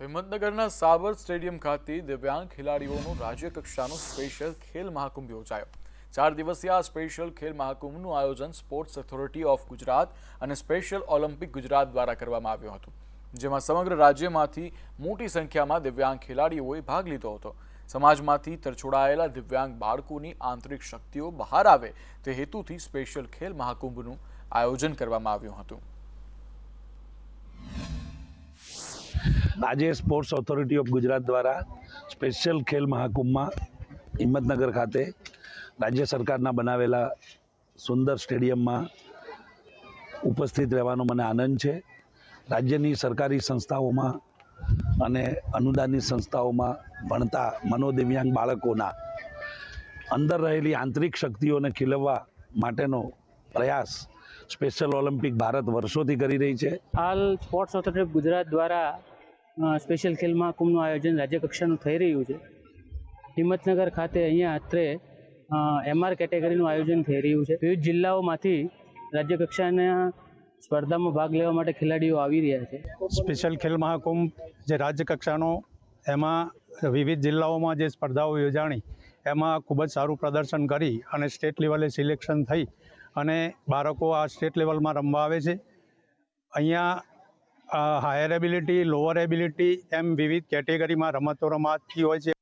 હિંમતનગરના સાબર stadium ખાતે દિવ્યાંગ ખેલાડીઓનો રાજ્ય કક્ષાનો સ્પેશિયલ ખેલ મહાકુંભ યોજાયો। 4 દિવસીય આ સ્પેશિયલ ખેલ મહાકુંભનું આયોજન સ્પોર્ટ્સ ઓથોરિટી ઓફ ગુજરાત અને સ્પેશિયલ ઓલિમ્પિક ગુજરાત દ્વારા કરવામાં આવ્યું હતું, જેમાં સમગ્ર રાજ્યમાંથી મોટી સંખ્યામાં દિવ્યાંગ ખેલાડીઓએ ભાગ લીધો હતો। સમાજમાંથી તરછોડાયેલા દિવ્યાંગ બાળકોની આંતરિક શક્તિઓ બહાર આવે તે હેતુથી સ્પેશિયલ ખેલ મહાકુંભનું આયોજન કરવામાં આવ્યું હતું। आज स्पोर्ट्स ऑथोरिटी ऑफ गुजरात द्वारा स्पेशियल खेल महाकुंभ में हिम्मतनगर खाते राज्य सरकारना बनावेला सुंदर स्टेडियम में उपस्थित रहेवानो मने आनंद है। राज्यनी सरकारी संस्थाओं में अने अनुदानित संस्थाओं में भणता मनोदिव्यांग बाळकोना अंदर रहेली आंतरिक शक्तिओं ने खीलववा माटेनो प्रयास स्पेशल ओलम्पिक भारत वर्षोथी करी रही है। हाल स्पोर्ट्स ऑथोरिटी ऑफ गुजरात द्वारा स्पेशल खेल महाकुंभનું આયોજન રાજ્ય કક્ષાનું થઈ રહ્યું છે। હિંમતનગર ખાતે અહીંયા અત્રે એમઆર કેટેગરીનું આયોજન થઈ રહ્યું છે। વિવિધ જિલ્લાઓમાંથી રાજ્ય કક્ષાના સ્પર્ધામાં ભાગ લેવા માટે ખેલાડીઓ આવી રહ્યા છે। સ્પેશિયલ ખેલ મહાકુંભ જે રાજ્ય કક્ષાનો એમાં વિવિધ જિલ્લાઓમાં જે સ્પર્ધાઓ યોજાણી એમાં ખૂબ જ સારું પ્રદર્શન કરી અને સ્ટેટ લેવલે સિલેક્શન થઈ અને બાળકો આ સ્ટેટ લેવલમાં રમવા આવે છે। અહીંયા હાયર એબિલિટી, લોઅર એબિલિટી એમ વિવિધ કેટેગરીમાં રમતો રમાતી હોય છે।